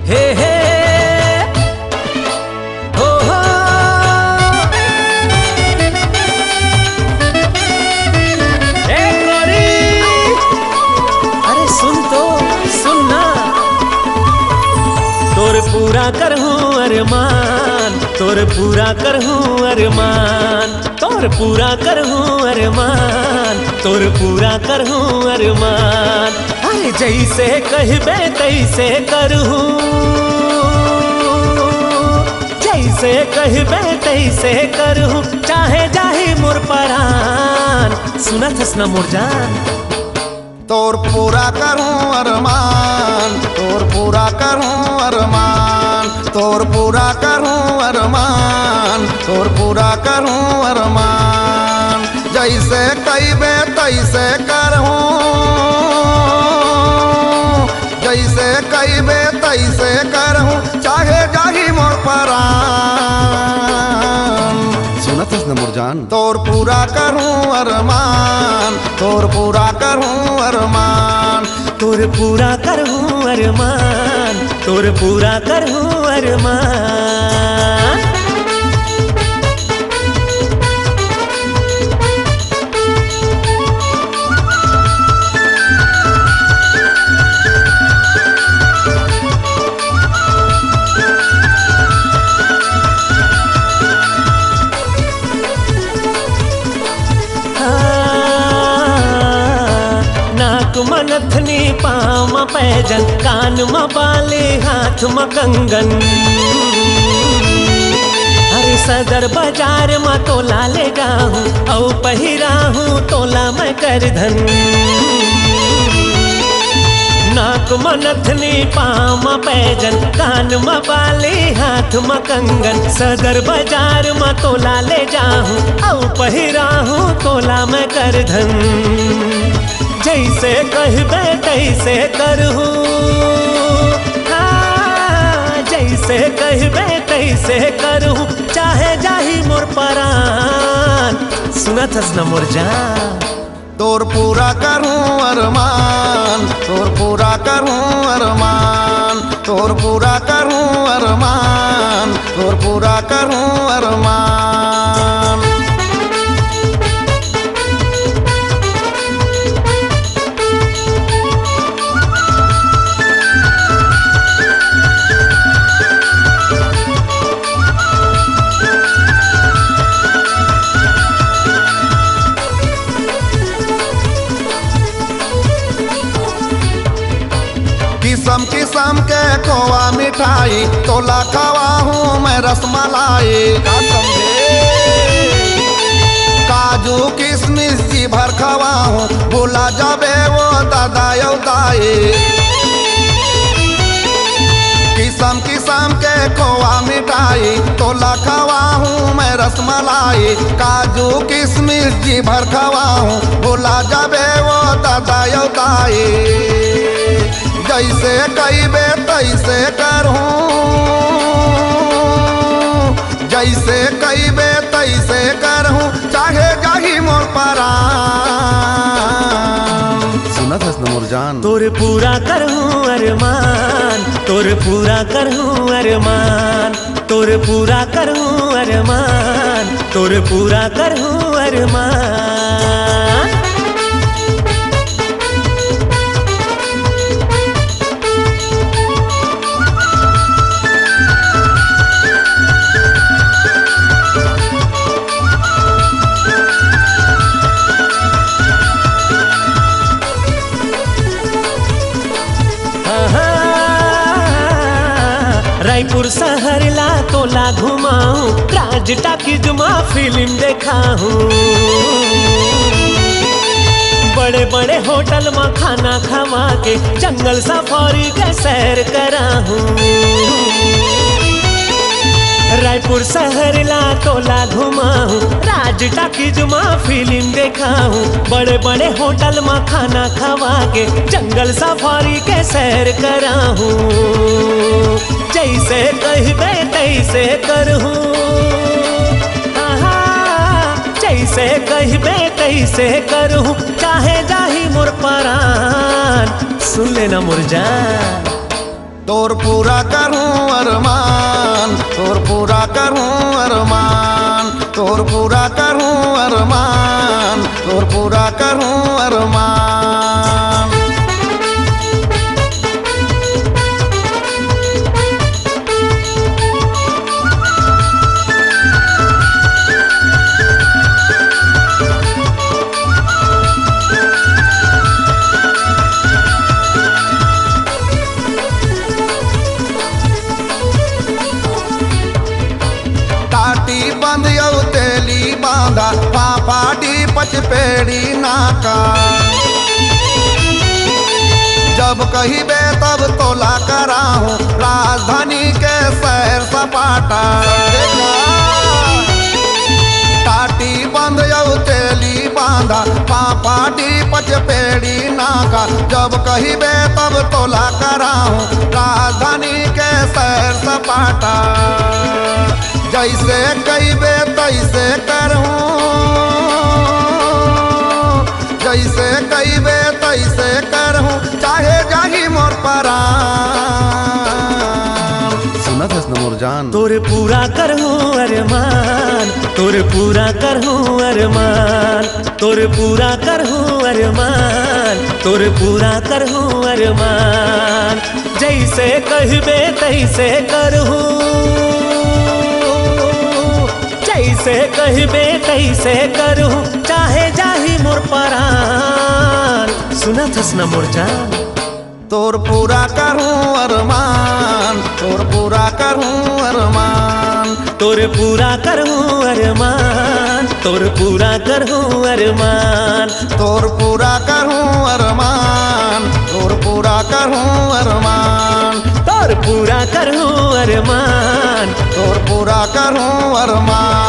हे हे हो हो ए गोरी, अरे सुन तो सुनना, तोर पूरा करहूं अरमान, तोर पूरा करहूं अरमान, तोर पूरा करहूं अरमान, तोर पूरा करहूं अरमान। अरे जैसे कहबे तैसे करहूं, जैसे कहबे तैसे करहूं, चाहे जाही मोर परान। सुनत हस ना मोर जान, तोर पूरा करूं अरमान, तोर पूरा करूं अरमान, तोर पूरा करूं अरमान, तोर पूरा करूं अरमान। जैसे कहबे तैसे करहूं, जैसे कहबे तैसे करहूं, चाहे जाही मोर परान। सुनत हस न मोर जान, तोर पूरा करूं अरमान, तोर पूरा करूं अरमान, तोर पूरा करहूं अरमान, तोर पूरा करहूं अरमान। मनथनी पाम पैजन, कान म बाले हाथ म कंगन। अरे सदर बाजार म तोला ले जाहूं, औ पहिराहूं तोला मैं करधन। नाक म नथनी पाम पैजन, कान म बाले हाथ म कंगन। सदर बाजार म तोला ले जाहूं, औ पहिराहूं तोला मैं करधन। जैसे कहबे तैसे करहूं, हाँ जैसे कहबे तैसे करहूं, चाहे जाही मोर परान। सुनत हस न मोर जान, तोर पूरा करूं अरमान, तोर पूरा करूं अरमान, तोर पूरा करूं अरमान, तोर पूरा करूं अरमान। किस्म किस्म के खोवा मिठाई, तोला खवा हूँ मैं रसमलाई। का समझे, काजू किशमिश जी भर खवा हूँ, भूला जाबे वो दादा यो दाई। किस्म किस्म के खोवा मिठाई, तोला खवा हूँ मैं रसमलाई। काजू किशमिश जी भर खवा हूँ, भूला जाबे वो दादा यो दाई। जैसे कहबे तैसे करहूं, जैसे कहबे तैसे करहूं, चाहे जाही मोर परान। सुनत हस न मोर जान, तोर पूरा करहूं अरमान, तोर पूरा करहूं अरमान, तोर पूरा करहूं अरमान, तोर पूरा करहूं अरमान। रायपुर शहर ला तोला घुमाऊं, राज टाकीज मा फिल्म देखाऊं। बड़े बड़े होटल में खाना खवा के, जंगल सफारी के सैर कराऊं। रायपुर शहर ला तोला घुमाऊं, राज टाकीज मा फिल्म देखाऊं। बड़े बड़े होटल में खाना खवा के, जंगल सफारी के सैर कराऊं। जैसे कहबे तैसे करहूं, जैसे कहबे तैसे करहूं, चाहे जाही मोर परान। सुन लेना मोर जान, तोर पूरा करूं अरमान, तोर पूरा करूं अरमान, तोर पूरा करूं अरमान, तोर पूरा करूं अरमान। टाटी बंद यौ तेली बांधा, फाफाटी पचपेड़ी नाका। जब कहिबे तब तोला कराहूं, राजधानी के सैर सपाटा। टाटी बंद यौ तेली बांधा, फाफाटी पचपेड़ी नाका। जब कहिबे तब तोला कराहूं, राजधानी के सैर सपाटा। जैसे कहिबे तैसे करहूं, जैसे कहिबे तैसे करहूं, चाहे जाही मोर परान। सुनत हस न मोर जान, तोर पूरा करहूं अरमान, तोर पूरा करहूं अरमान, तोर पूरा करहूं अरमान, तोर पूरा करहूं अरमान। जैसे कहिबे तैसे करहूं, जैसे कहिबे तैसे करहूं, चाहे जाही मोर परान। सुनत हस न मोर जान, तोर पूरा करूं अरमान, तोर पूरा करूं अरमान, तोर पूरा करहूं अरमान, तोर पूरा करहूं अरमान, तोर पूरा करूं अरमान, तोर पूरा करूं अरमान, तोर पूरा करहूं अरमान, तोर पूरा करूं अरमान।